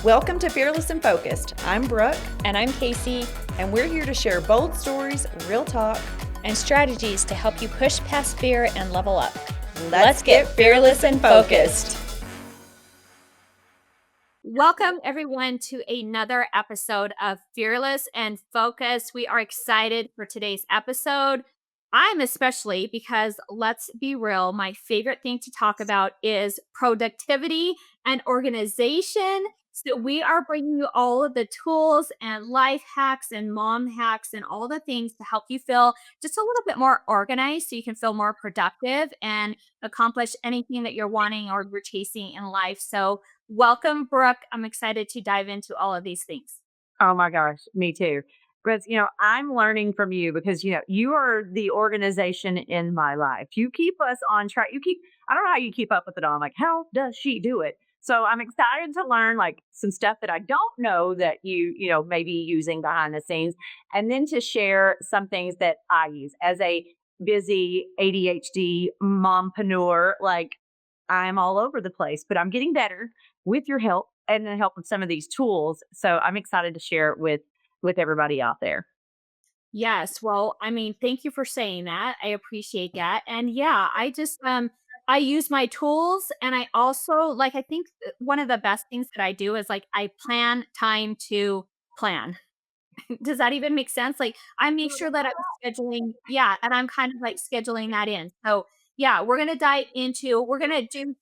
Welcome to Fearless and Focused. I'm Brooke. And I'm Casey. And we're here to share bold stories, real talk, and strategies to help you push past fear and level up. Let's get fearless and focused. Welcome, everyone, to another episode of Fearless and Focused. We are excited for today's episode. I'm especially because, let's be real, my favorite thing to talk about is productivity and organization. So we are bringing you all of the tools and life hacks and mom hacks and all the things to help you feel just a little bit more organized so you can feel more productive and accomplish anything that you're wanting or you're chasing in life. So welcome, Brooke. I'm excited to dive into all of these things. Oh my gosh, me too. But I'm learning from you because you are the organization in my life. You keep us on track. I don't know how you keep up with it all. I'm like, how does she do it? So I'm excited to learn like some stuff that I don't know that you may be using behind the scenes, and then to share some things that I use as a busy ADHD mompreneur. Like, I'm all over the place, but I'm getting better with your help and the help of some of these tools. So I'm excited to share it with everybody out there. Yes. Well, I mean, thank you for saying that. I appreciate that. And yeah, I use my tools, and I also I think one of the best things that I do is I plan time to plan. Does that even make sense? Like, I make sure that I'm scheduling, yeah, and I'm kind of scheduling that in. So, yeah, we're going to do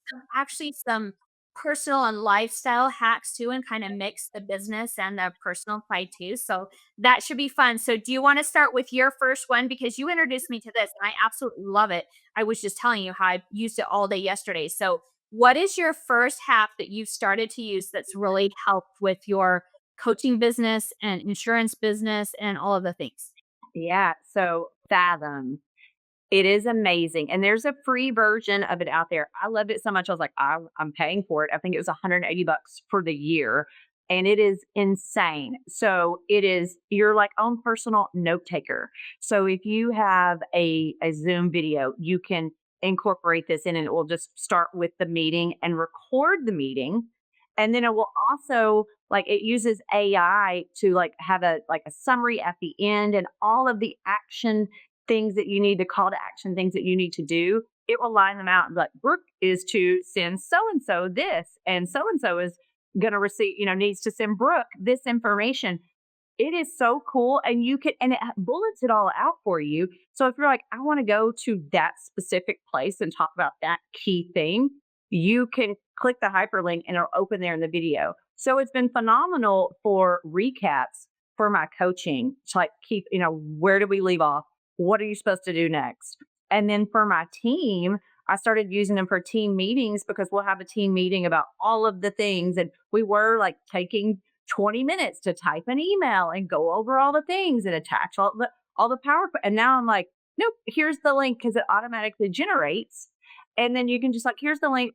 some personal and lifestyle hacks too, and kind of mix the business and the personal side too. So, that should be fun. So, do you want to start with your first one? Because you introduced me to this and I absolutely love it. I was just telling you how I used it all day yesterday. So, what is your first hack that you've started to use that's really helped with your coaching business and insurance business and all of the things? Yeah. So Fathom, it is amazing. And there's a free version of it out there. I loved it so much. I was like, I'm paying for it. I think it was $180 for the year. And it is insane. So it is your own personal note taker. So if you have a Zoom video, you can incorporate this in, and it will just start with the meeting and record the meeting. And then it will also it uses AI to have a summary at the end, and all of the action things that you need, the call to action things that you need to do. It will line them out and be like, Brooke is to send so and so is going to receive, needs to send Brooke this information. It is so cool. And and it bullets it all out for you. So if you're like, I want to go to that specific place and talk about that key thing, you can click the hyperlink and it'll open there in the video. So it's been phenomenal for recaps for my coaching to keep, where do we leave off? What are you supposed to do next? And then for my team, I started using them for team meetings because we'll have a team meeting about all of the things. And we were taking 20 minutes to type an email and go over all the things and attach all the PowerPoint. And now I'm like, nope, here's the link, because it automatically generates. And then you can just here's the link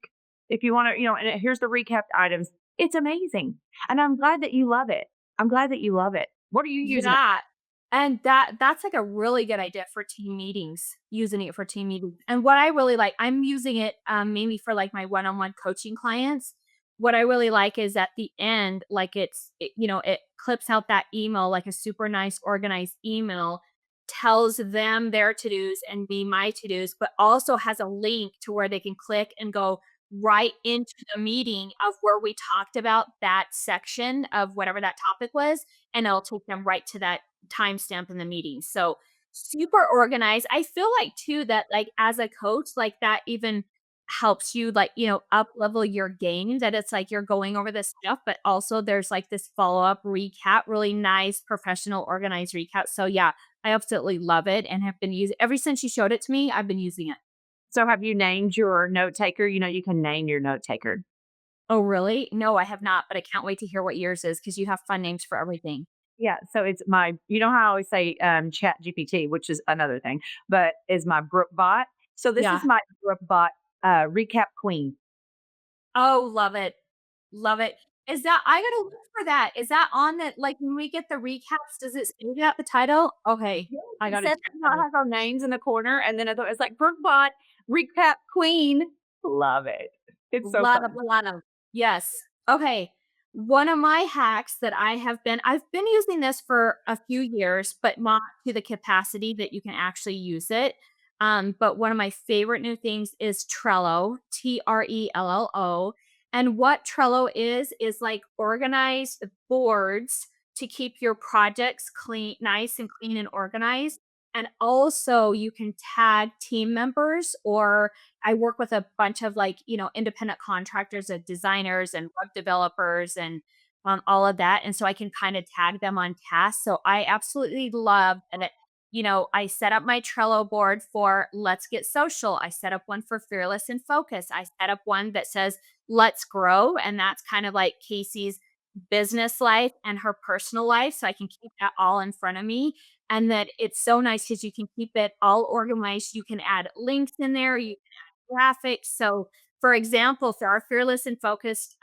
if you want to, and here's the recap items. It's amazing. And I'm glad that you love it. What are you using? Yeah. And that's a really good idea for team meetings, using it for team meetings. And what I really like, I'm using it mainly for my one-on-one coaching clients. What I really like is at the end, it clips out that email, like a super nice organized email, tells them their to-dos and me my to-dos, but also has a link to where they can click and go right into the meeting of where we talked about that section of whatever that topic was, and it'll take them right to that timestamp in the meeting. So super organized. I feel too that as a coach, that even helps you up level your game, that it's you're going over this stuff, but also there's this follow-up recap, really nice professional organized recap. So yeah, I absolutely love it and have been using ever since you showed it to me. I've been using it. So have you named your note taker? You can name your note taker. Oh, really? No, I have not, but I can't wait to hear what yours is because you have fun names for everything. Yeah. So it's how I always say Chat GPT, which is another thing, but is my Brooke bot. So this Yeah. is my Brooke bot recap queen. Oh, love it. Love it. Is that I gotta look for that. Is that on that when we get the recaps, does it say that the title? Okay. Yes, I it gotta says check it that out. has our names in the corner, and then it's like Brooke bot recap queen. Love it. It's so Lot of fun. lot of yes. Okay. One of my hacks that I've been using this for a few years, but not to the capacity that you can actually use it. But one of my favorite new things is Trello, Trello. And what Trello is like organized boards to keep your projects clean, nice and clean and organized. And also you can tag team members, or I work with a bunch of like, independent contractors and designers and web developers and all of that. And so I can kind of tag them on tasks. So I absolutely love that. I set up my Trello board for Let's Get Social. I set up one for Fearless and Focus. I set up one that says Let's Grow. And that's kind of like Casey's business life and her personal life. So I can keep that all in front of me. And that it's so nice because you can keep it all organized. You can add links in there. You graphics. So, for example, for our Fearless and Focused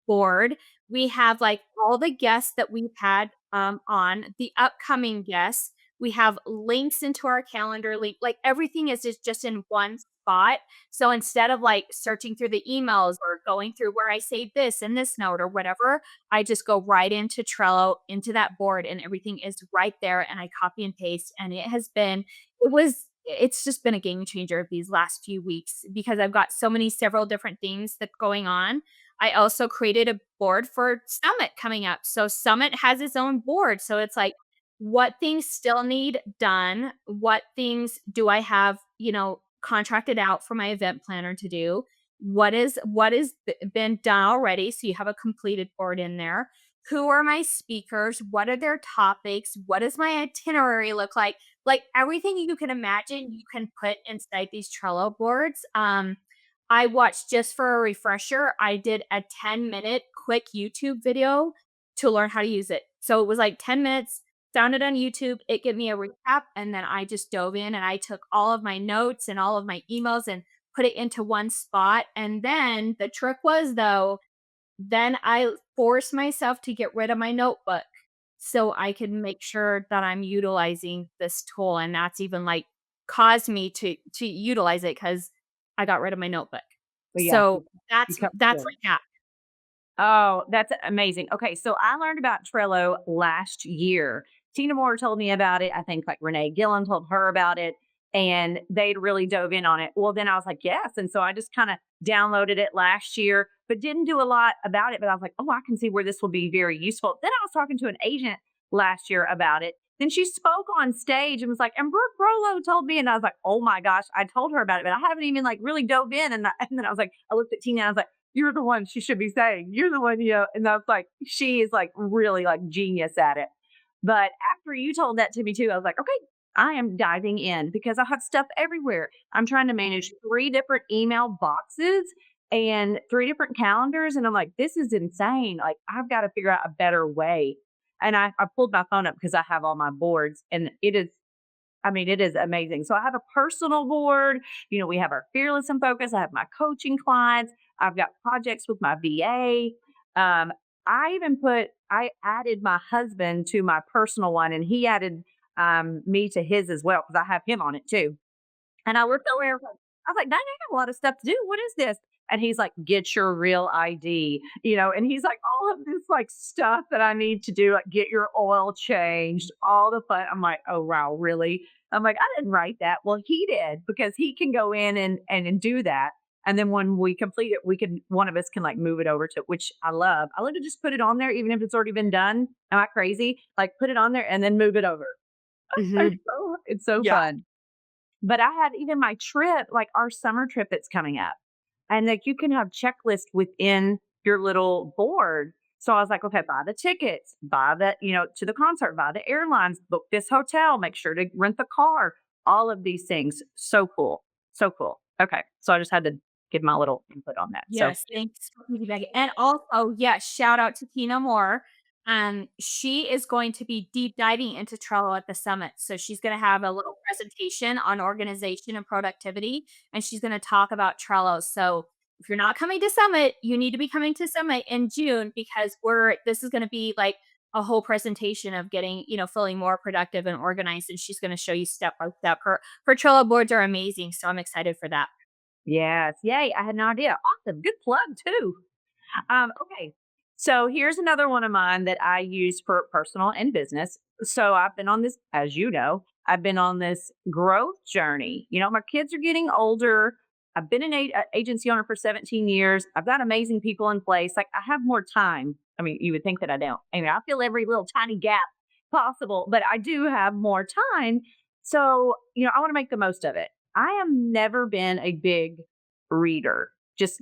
board, we have like all the guests that we've had on, the upcoming guests. We have links into our calendar, like everything is just in one spot. So instead of like searching through the emails or going through where I saved this and this note or whatever, I just go right into Trello, into that board, and everything is right there. And I copy and paste. And it's just been a game changer these last few weeks because I've got several different things that going on. I also created a board for Summit coming up. So Summit has its own board. So it's like, what things still need done? What things do I have, contracted out for my event planner to do? Been done already? So you have a completed board in there. Who are my speakers? What are their topics? What does my itinerary look like? Like everything you can imagine, you can put inside these Trello boards. I watched, just for a refresher, I did a 10-minute quick YouTube video to learn how to use it. So it was like 10 minutes, found it on YouTube. It gave me a recap. And then I just dove in and I took all of my notes and all of my emails and put it into one spot. And then the trick was, though, then I force myself to get rid of my notebook so I can make sure that I'm utilizing this tool, and that's even, like, caused me to utilize it because I got rid of my notebook. But yeah, So you that's covered that's it. my hack. Oh, that's amazing. Okay, so I learned about Trello last year. Tina Moore told me about it. I think like Renee Gillen told her about it, and they'd really dove in on it. Well, then I was like, yes. And so I just kind of downloaded it last year, but didn't do a lot about it. But I was like, oh, I can see where this will be very useful. Then I was talking to an agent last year about it. Then she spoke on stage and was like, and Brooke Rollo told me, and I was like, oh my gosh, I told her about it, but I haven't even like really dove in. And then I was like, I looked at Tina and I was like, you're the one she should be saying. You're the one, and I was like, she is like really like genius at it. But after you told that to me too, I was like, okay, I am diving in because I have stuff everywhere. I'm trying to manage 3 different email boxes and 3 different calendars. And I'm like, this is insane. Like, I've got to figure out a better way. And I pulled my phone up because I have all my boards, and it is amazing. So I have a personal board. We have our Fearless and Focus. I have my coaching clients. I've got projects with my VA. Um, I added my husband to my personal one, and he added me to his as well because I have him on it too. And I looked over, I was like, dang, I got a lot of stuff to do. What is this? And he's like, get your real ID, and he's like, all of this like stuff that I need to do, like get your oil changed, all the fun. I'm like, oh, wow, really? I'm like, I didn't write that. Well, he did because he can go in and do that. And then when we complete it, one of us can like move it over to, which I love. I love to just put it on there, even if it's already been done. Am I crazy? Like put it on there and then move it over. Mhm. It's so Yeah. fun. But I had even my trip, like our summer trip that's coming up. And like you can have checklists within your little board. So I was like, okay, buy the tickets, buy the, to the concert, buy the airlines, book this hotel, make sure to rent the car, all of these things. So cool. So cool. Okay. So I just had to give my little input on that. So Yes, thanks for piggybacking. And also, yes, shout out to Tina Moore. She is going to be deep diving into Trello at the summit. So she's going to have a little presentation on organization and productivity, and she's going to talk about Trello. So if you're not coming to summit, you need to be coming to summit in June because this is going to be like a whole presentation of getting, feeling more productive and organized. And she's going to show you step by step. Her Trello boards are amazing. So I'm excited for that. yes. Yay. I had no idea. Awesome. Good plug too. Okay. So here's another one of mine that I use for personal and business. So I've been on this, as you know, I've been on this growth journey. My kids are getting older. I've been an agency owner for 17 years. I've got amazing people in place. Like, I have more time. I mean, you would think that I don't. I mean, I feel every little tiny gap possible, but I do have more time. So, I want to make the most of it. I have never been a big reader. Just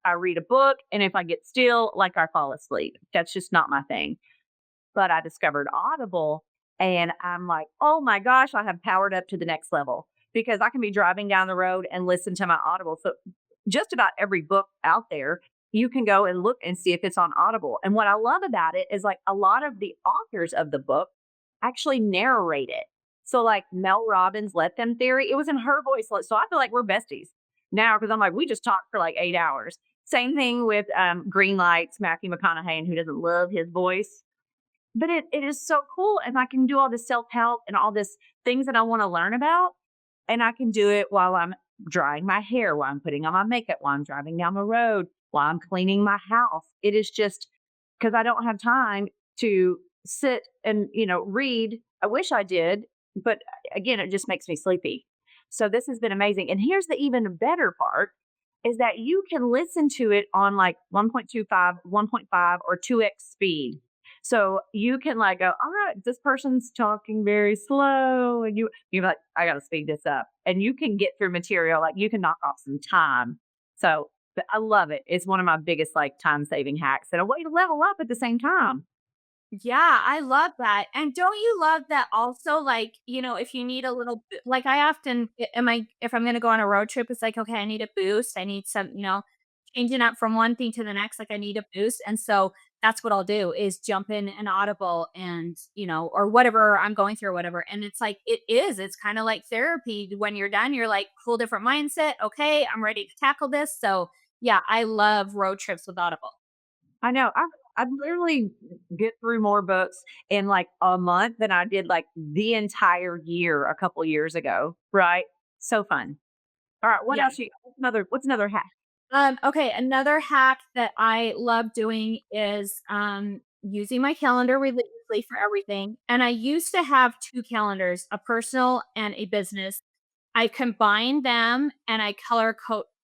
I read a book, and if I get still, like, I fall asleep. That's just not my thing. But I discovered Audible, and I'm like, oh my gosh, I have powered up to the next level because I can be driving down the road and listen to my Audible. So just about every book out there, you can go and look and see if it's on Audible. And what I love about it is, like, a lot of the authors of the book actually narrate it. So, like, Mel Robbins' Let Them Theory, it was in her voice. So I feel like we're besties now because I'm like, we just talked for like 8 hours. Same thing with Green Lights, Matthew McConaughey, and who doesn't love his voice. But it is so cool. And I can do all this self help and all this things that I want to learn about. And I can do it while I'm drying my hair, while I'm putting on my makeup, while I'm driving down the road, while I'm cleaning my house. It is just because I don't have time to sit and, read. I wish I did. But again, it just makes me sleepy. So this has been amazing. And here's the even better part is that you can listen to it on like 1.25, 1.5, or 2x speed. So you can like go, all right, this person's talking very slow. And you're like, I got to speed this up. And you can get through material, like you can knock off some time. So but I love it. It's one of my biggest like time saving hacks and a way to level up at the same time. Yeah, I love that. And don't you love that also, like, if you need a little bit, like I often, if I'm going to go on a road trip, it's like, okay, I need a boost. I need some, changing up from one thing to the next. Like I need a boost. And so that's what I'll do is jump in an Audible and, or whatever I'm going through or whatever. And it's like, it's kind of like therapy. When you're done, you're like, whole different mindset. Okay, I'm ready to tackle this. So yeah, I love road trips with Audible. I know. I literally get through more books in like a month than I did like the entire year a couple years ago. Right? So fun. All right. What Yeah. else? What's another hack? Okay, another hack that I love doing is using my calendar religiously for everything. And I used to have two calendars, a personal and a business. I combine them and I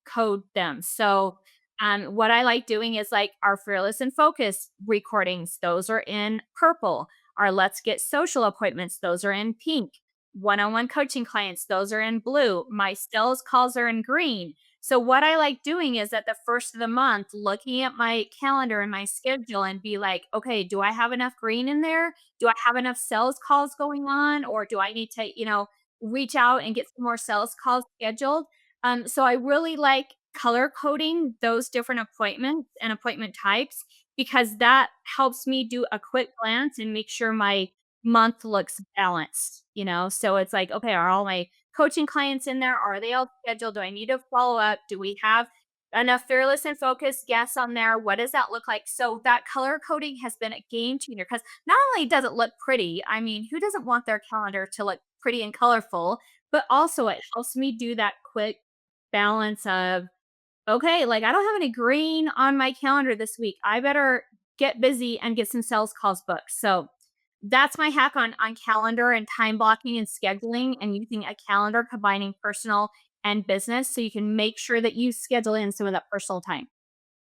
code them. So what I like doing is like our Fearless and Focus recordings, those are in purple. Our Let's Get Social appointments, those are in pink. One-on-one coaching clients, those are in blue. My sales calls are in green. So what I like doing is at the first of the month, looking at my calendar and my schedule and be like, okay, do I have enough green in there? Do I have enough sales calls going on? Or do I need to, reach out and get some more sales calls scheduled? So I really like color coding those different appointments and appointment types because that helps me do a quick glance and make sure my month looks balanced, So it's like, okay, are all my coaching clients in there? Are they all scheduled? Do I need to follow up? Do we have enough fearless and focused guests on there? What does that look like? So that color coding has been a game changer because not only does it look pretty, I mean, who doesn't want their calendar to look pretty and colorful, but also it helps me do that quick balance of, okay, like I don't have any green on my calendar this week. I better get busy and get some sales calls booked. So that's my hack on calendar and time blocking and scheduling and using a calendar combining personal and business so you can make sure that you schedule in some of that personal time.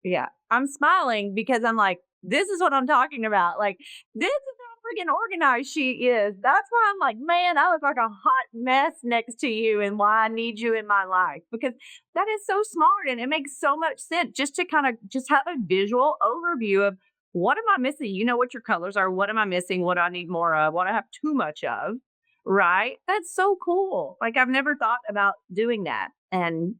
Yeah. I'm smiling because I'm like, this is what I'm talking about. Like, this is how freaking organized she is. That's why I'm like, man, I look like a hot mess next to you and why I need you in my life because that is so smart and it makes so much sense just to kind of just have a visual overview of what am I missing? You know what your colors are. What am I missing? What do I need more of? What I have too much of. Right? That's so cool. Like I've never thought about doing that. And,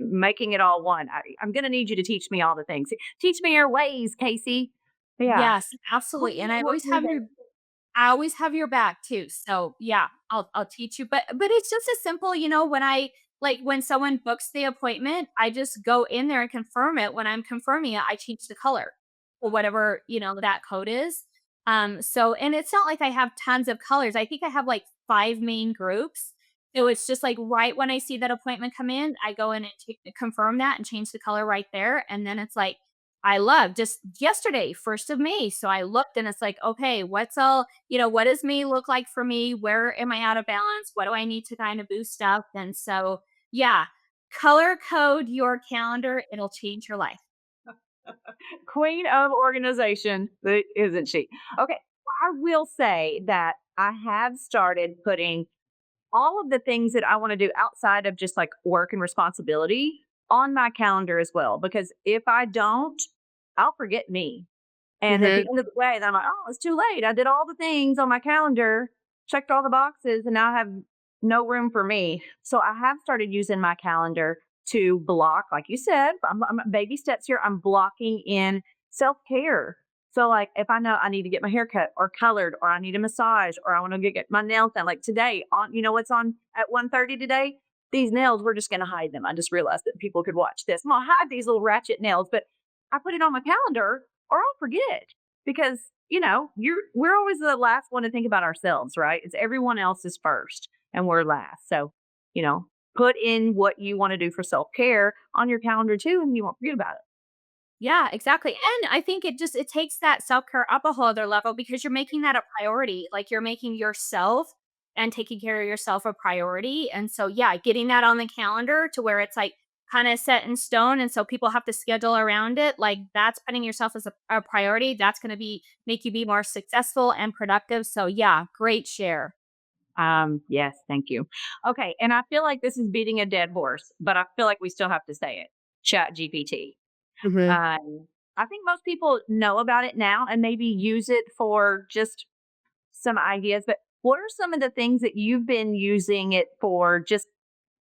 making it all one. I'm going to need you to teach me all the things. Teach me your ways, Casey. Yeah. Yes, absolutely. And I always have your back too. So yeah, I'll teach you. But it's just as simple, when I like when someone books the appointment, I just go in there and confirm it. When I'm confirming it, I change the color or whatever, that code is. So and it's not like I have tons of colors. I think I have like five main groups. So it's just like right when I see that appointment come in, I go in and confirm that and change the color right there. And then it's like I love just yesterday, 1st of May. So I looked and it's like, okay, what's all, what does May look like for me? Where am I out of balance? What do I need to kind of boost up? And so, yeah, color code your calendar. It'll change your life. Queen of organization, isn't she? Okay. I will say that I have started putting all of the things that I want to do outside of just like work and responsibility on my calendar as well. Because if I don't, I'll forget me. And at the Hmm. end of the day, then I'm like, oh, it's too late. I did all the things on my calendar, checked all the boxes, and now I have no room for me. So I have started using my calendar to block, like you said, I'm baby steps here. I'm blocking in self care. So, like, if I know I need to get my hair cut or colored, or I need a massage, or I want to get my nails done, like today, on what's on at 1:30 today? These nails, we're just going to hide them. I just realized that people could watch this. I'm going to hide these little ratchet nails, but I put it on my calendar or I'll forget because we're always the last one to think about ourselves, right? It's everyone else is first and we're last. So, you know, put in what you want to do for self-care on your calendar too, and you won't forget about it. Yeah, exactly. And I think it takes that self-care up a whole other level because you're making that a priority. Like you're making yourself and taking care of yourself a priority. And so yeah, getting that on the calendar to where it's like kind of set in stone and so people have to schedule around it. Like that's putting yourself as a priority. That's going to be make you be more successful and productive. So yeah, great share. Yes, thank you. Okay, and I feel like this is beating a dead horse, but I feel like we still have to say it. Chat GPT. Mhm. I think most people know about it now and maybe use it for just some ideas, but what are some of the things that you've been using it for just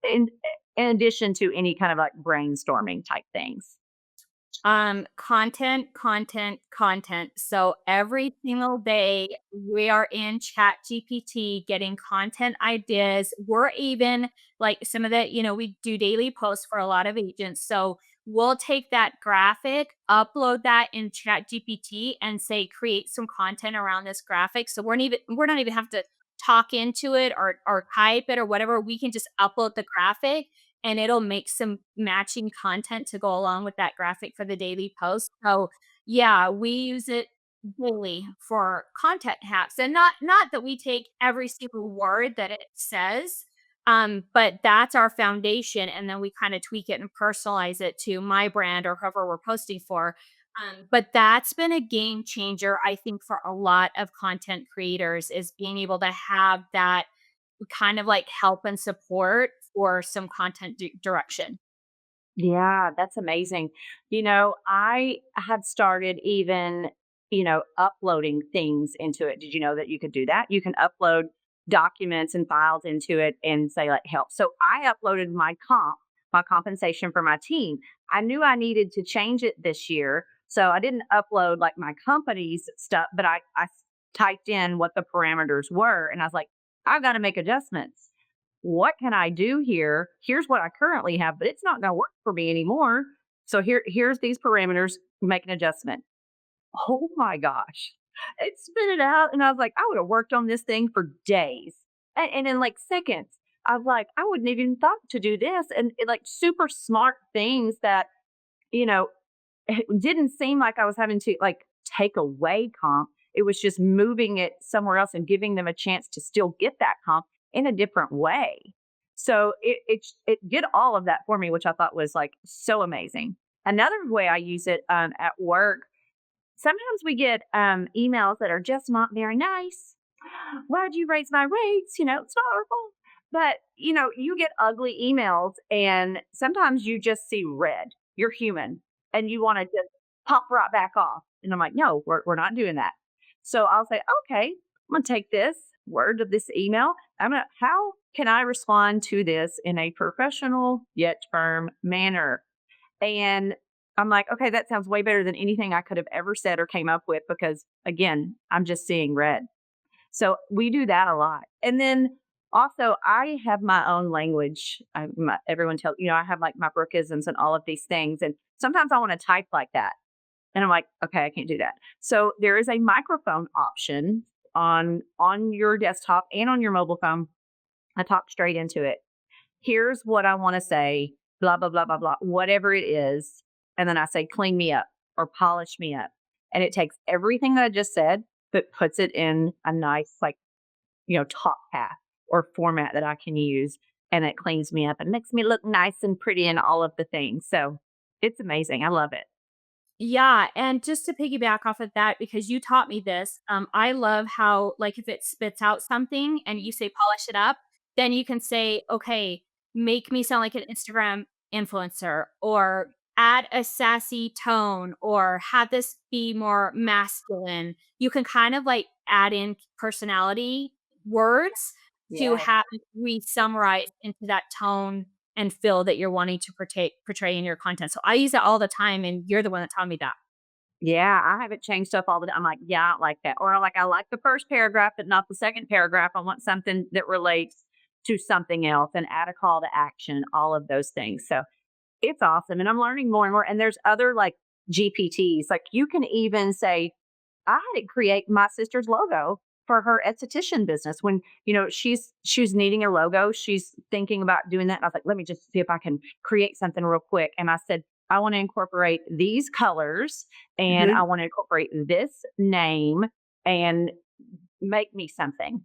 in in addition to any kind of like brainstorming type things? Content. So every single day we are in Chat GPT getting content ideas. We're even like some of the, we do daily posts for a lot of agents. So we'll take that graphic, upload that in Chat GPT and say, create some content around this graphic. So we're not even have to talk into it or type it or whatever. We can just upload the graphic and it'll make some matching content to go along with that graphic for the daily post. So, yeah, we use it daily for content hacks, and not that we take every single word that it says, but that's our foundation, and then we kind of tweak it and personalize it to my brand or whoever we're posting for. But that's been a game changer, I think, for a lot of content creators is being able to have that kind of like help and support for some content direction. Yeah, that's amazing. I had started even, uploading things into it. Did you know that you could do that? You can upload documents and files into it and say, like, help. So I uploaded my compensation for my team. I knew I needed to change it this year. So I didn't upload like my company's stuff, but I typed in what the parameters were. And I was like, I've got to make adjustments. What can I do here? Here's what I currently have, but it's not going to work for me anymore. So here's these parameters, make an adjustment. Oh my gosh. It spit it out. And I was like, I would have worked on this thing for days. And in like seconds, I was like, I wouldn't even thought to do this. And like super smart things that, you know, it didn't seem like I was having to like take away comp. It was just moving it somewhere else and giving them a chance to still get that comp in a different way. So it did all of that for me, which I thought was like so amazing. Another way I use it at work, sometimes we get emails that are just not very nice. Why'd you raise my rates? It's not our fault. But you get ugly emails, and sometimes you just see red. You're human, and you want to just pop right back off. And I'm like, no, we're not doing that. So I'll say, okay, I'm gonna take this word of this email. How can I respond to this in a professional yet firm manner? And I'm like, okay, that sounds way better than anything I could have ever said or came up with because again, I'm just seeing red. So we do that a lot. And then also, I have my own language. Everyone tells, I have like my Brookisms and all of these things. And sometimes I want to type like that. And I'm like, okay, I can't do that. So there is a microphone option on your desktop and on your mobile phone. I talk straight into it. Here's what I want to say, blah, blah, blah, blah, blah, whatever it is. And then I say, clean me up. or polish me up. And it takes everything that I just said, but puts it in a nice, like, top path or format that I can use. And it cleans me up and makes me look nice and pretty and all of the things. So it's amazing. I love it. Yeah, and just to piggyback off of that, because you taught me this, I love how, like, if it spits out something and you say polish it up, then you can say, okay, make me sound like an Instagram influencer, or add a sassy tone, or have this be more masculine. You can kind of like add in personality words to Yeah. have re summarize into that tone and feel that you're wanting to portray in your content. So I use that all the time, and you're the one that taught me that. Yeah, I have it changed stuff all the time. I'm like, yeah, I don't like that. Or like, I like the first paragraph, but not the second paragraph. I want something that relates to something else and add a call to action, all of those things. So it's awesome. And I'm learning more and more. And there's other like GPTs. Like you can even say, I had to create my sister's logo for her esthetician business. When, she's needing a logo, she's thinking about doing that. And I was like, let me just see if I can create something real quick. And I said, I want to incorporate these colors and I Mhm. want to incorporate this name and make me something.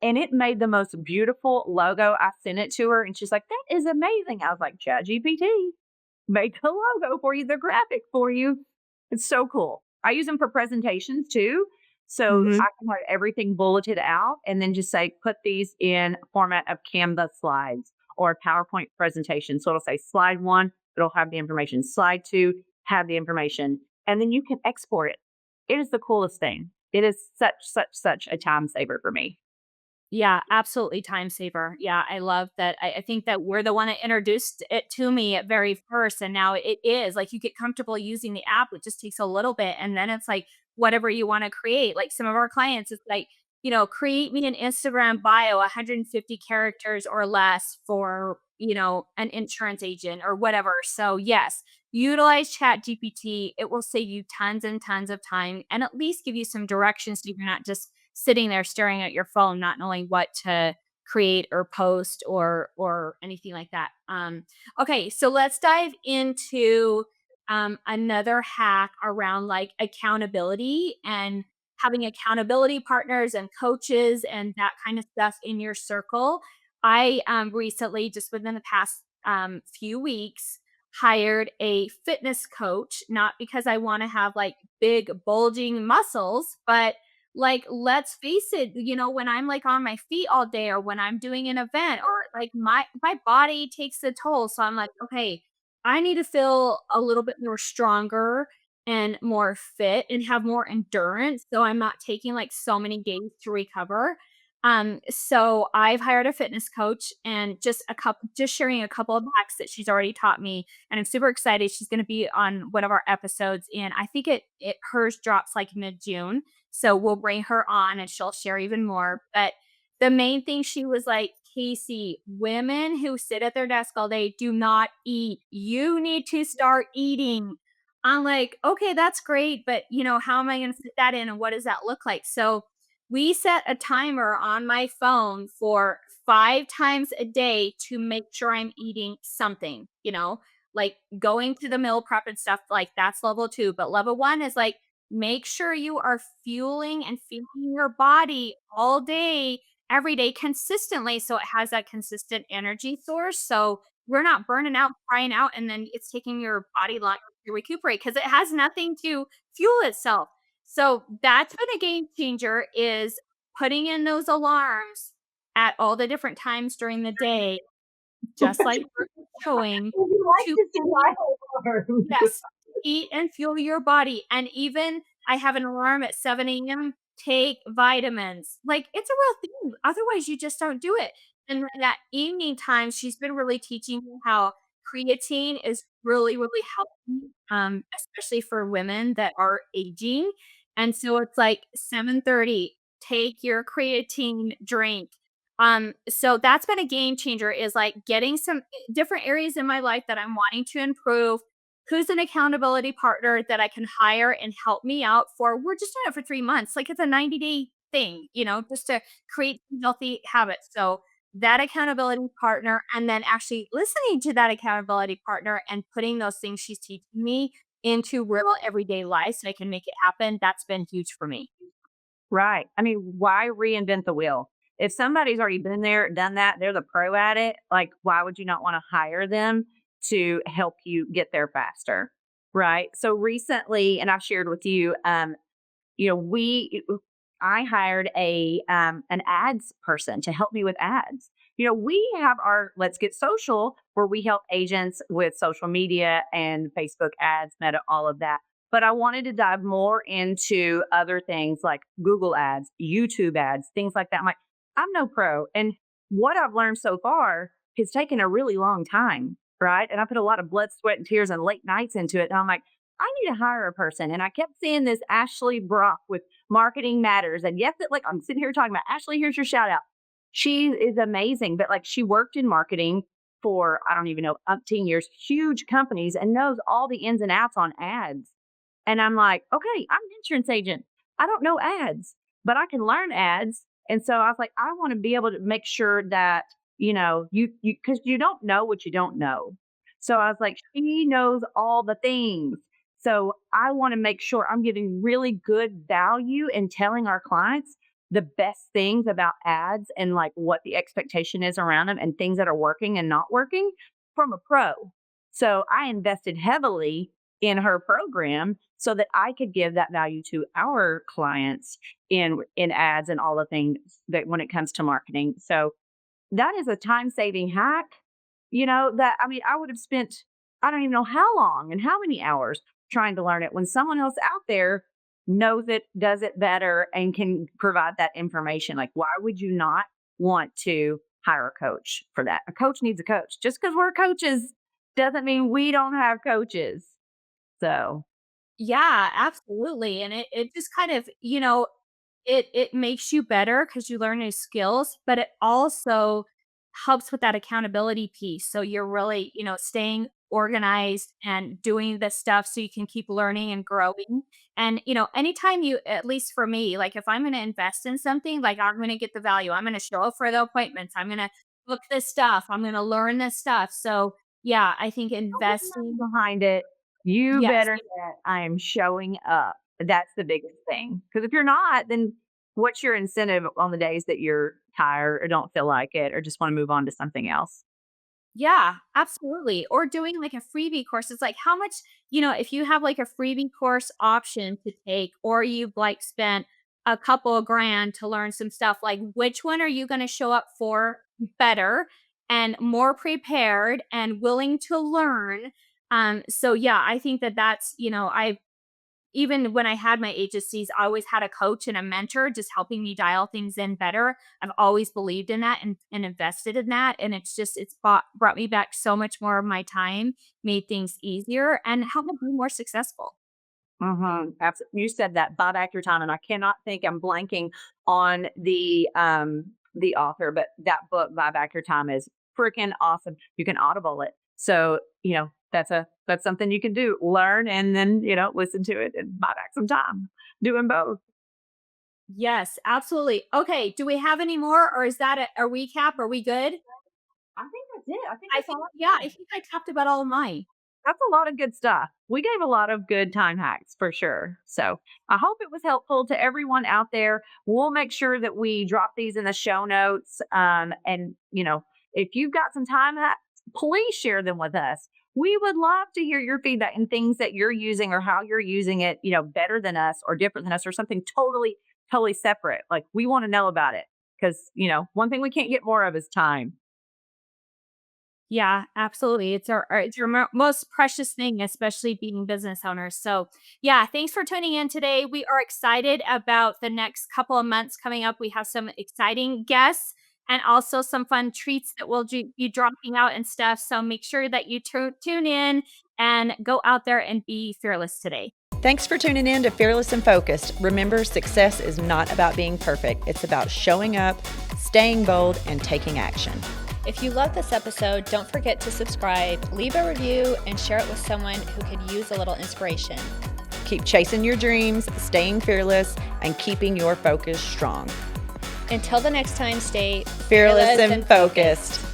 And it made the most beautiful logo. I sent it to her and she's like, that is amazing. I was like, Chat GPT, make a logo for you, the graphic for you. It's so cool. I use them for presentations too. So Mhm. I can write everything bulleted out and then just say, put these in format of Canva slides or PowerPoint presentation. So it'll say slide one, it'll have the information. Slide two, have the information. And then you can export it. It is the coolest thing. It is such a time saver for me. Yeah, absolutely time saver. Yeah, I love that. I think that we're the one that introduced it to me at very first, and now it is like you get comfortable using the app. It just takes a little bit, and then it's like whatever you want to create. Like some of our clients, it's like, create me an Instagram bio, 150 characters or less for, an insurance agent or whatever. So yes, utilize Chat GPT. It will save you tons and tons of time and at least give you some directions so you're not just sitting there staring at your phone, not knowing what to create or post or anything like that. Okay, so let's dive into another hack around like accountability and having accountability partners and coaches and that kind of stuff in your circle. I recently, just within the past few weeks, hired a fitness coach, not because I want to have like big bulging muscles, but like, let's face it, when I'm like on my feet all day or when I'm doing an event or like my body takes a toll. So I'm like, okay, I need to feel a little bit more stronger and more fit and have more endurance. So I'm not taking like so many days to recover. So I've hired a fitness coach and just sharing a couple of hacks that she's already taught me. And I'm super excited. She's going to be on one of our episodes. And I think it hers drops like mid-June. So we'll bring her on and she'll share even more. But the main thing she was like, Casey, women who sit at their desk all day do not eat. You need to start eating. I'm like, okay, that's great. But, how am I going to fit that in? And what does that look like? So we set a timer on my phone for 5 times a day to make sure I'm eating something, like going to the meal prep and stuff, like that's level two. But level one is like, make sure you are fueling and feeding your body all day, every day consistently. So it has that consistent energy source. So we're not burning out, crying out, and then it's taking your body longer to recuperate because it has nothing to fuel itself. So that's been a game changer is putting in those alarms at all the different times during the day, just like we're showing Would you like to to see my alarm? yes, eat and fuel your body, and even I have an alarm at 7 a.m., take vitamins. Like, it's a real thing, otherwise you just don't do it. And then that evening time, she's been really teaching me how creatine is really, really helpful, especially for women that are aging, and so it's like 7:30, take your creatine drink. So that's been a game changer is, like, getting some different areas in my life that I'm wanting to improve. Who's an accountability partner that I can hire and help me out for we're just doing it for 3 months, like, it's a 90-day thing, just to create some healthy habits. So, that accountability partner and then actually listening to that accountability partner and putting those things she's teaching me into real everyday life so I can make it happen, that's been huge for me. Right. I mean, why reinvent the wheel? If somebody's already been there, done that, they're the pro at it, like, why would you not want to hire them to help you get there faster? Right. So recently, and I've shared with you, you know, I hired an ads person to help me with ads. You know, we have our Let's Get Social where we help agents with social media and Facebook ads, Meta, all of that. But I wanted to dive more into other things like Google ads, YouTube ads, things like that. I'm like, I'm no pro. And what I've learned so far has taken a really long time, right? And I put a lot of blood, sweat, and tears and late nights into it. And I'm like, I need to hire a person. And I kept seeing this Ashley Brock with Marketing Matters. And yes, like I'm sitting here talking about Ashley, here's your shout out. She is amazing, but like she worked in marketing for, I don't even know, umpteen years, huge companies, and knows all the ins and outs on ads. And I'm like, okay, I'm an insurance agent. I don't know ads, but I can learn ads. And so I was like, I want to be able to make sure that, because you don't know what you don't know. So I was like, she knows all the things. So I want to make sure I'm giving really good value in telling our clients the best things about ads and like what the expectation is around them and things that are working and not working from a pro. So I invested heavily in her program so that I could give that value to our clients in ads and all the things that when it comes to marketing. So that is a time-saving hack, that I mean, I would have spent I don't even know how long and how many hours trying to learn it when someone else out there knows it, does it better, and can provide that information. Like, why would you not want to hire a coach for that? A coach needs a coach. Just because we're coaches doesn't mean we don't have coaches. So, Yeah, absolutely. And it just kind of, it makes you better because you learn new skills, but it also helps with that accountability piece. So you're really, staying organized and doing this stuff so you can keep learning and growing. And, anytime you, at least for me, like if I'm going to invest in something, like I'm going to get the value, I'm going to show up for the appointments, I'm going to book this stuff, I'm going to learn this stuff. So yeah, I think don't get money investing, behind it. You yes. better bet I am showing up. That's the biggest thing. Because if you're not, then what's your incentive on the days that you're tired or don't feel like it or just want to move on to something else? Yeah, absolutely. Or doing like a freebie course. It's like how much, if you have like a freebie course option to take, or you've like spent a couple of grand to learn some stuff, like which one are you going to show up for better and more prepared and willing to learn? So yeah, I think that that's, I even when I had my agencies, I always had a coach and a mentor just helping me dial things in better. I've always believed in that and invested in that. And it's brought me back so much more of my time, made things easier, and helped me be more successful. Absolutely. You said that, buy back your time, and I cannot think. I'm blanking on the author, but that book, Buy Back Your Time, is freaking awesome. You can Audible it, so that's something you can do. Learn and then listen to it and buy back some time. Doing both. Yes, absolutely. Okay. Do we have any more, or is that a recap? Are we good? I think that's it. I think I that's think, all. yeah, I think I talked about all of mine. That's a lot of good stuff. We gave a lot of good time hacks for sure. So I hope it was helpful to everyone out there. We'll make sure that we drop these in the show notes. If you've got some time hacks, please share them with us. We would love to hear your feedback and things that you're using or how you're using it, better than us or different than us or something totally, totally separate. Like we want to know about it because, one thing we can't get more of is time. Yeah, absolutely. It's your most precious thing, especially being business owners. So, yeah, thanks for tuning in today. We are excited about the next couple of months coming up. We have some exciting guests and also some fun treats that we'll be dropping out and stuff. So, make sure that you tune in and go out there and be fearless today. Thanks for tuning in to Fearless and Focused. Remember, success is not about being perfect. It's about showing up, staying bold, and taking action. If you love this episode, don't forget to subscribe, leave a review, and share it with someone who could use a little inspiration. Keep chasing your dreams, staying fearless, and keeping your focus strong. Until the next time, stay Fearless and focused.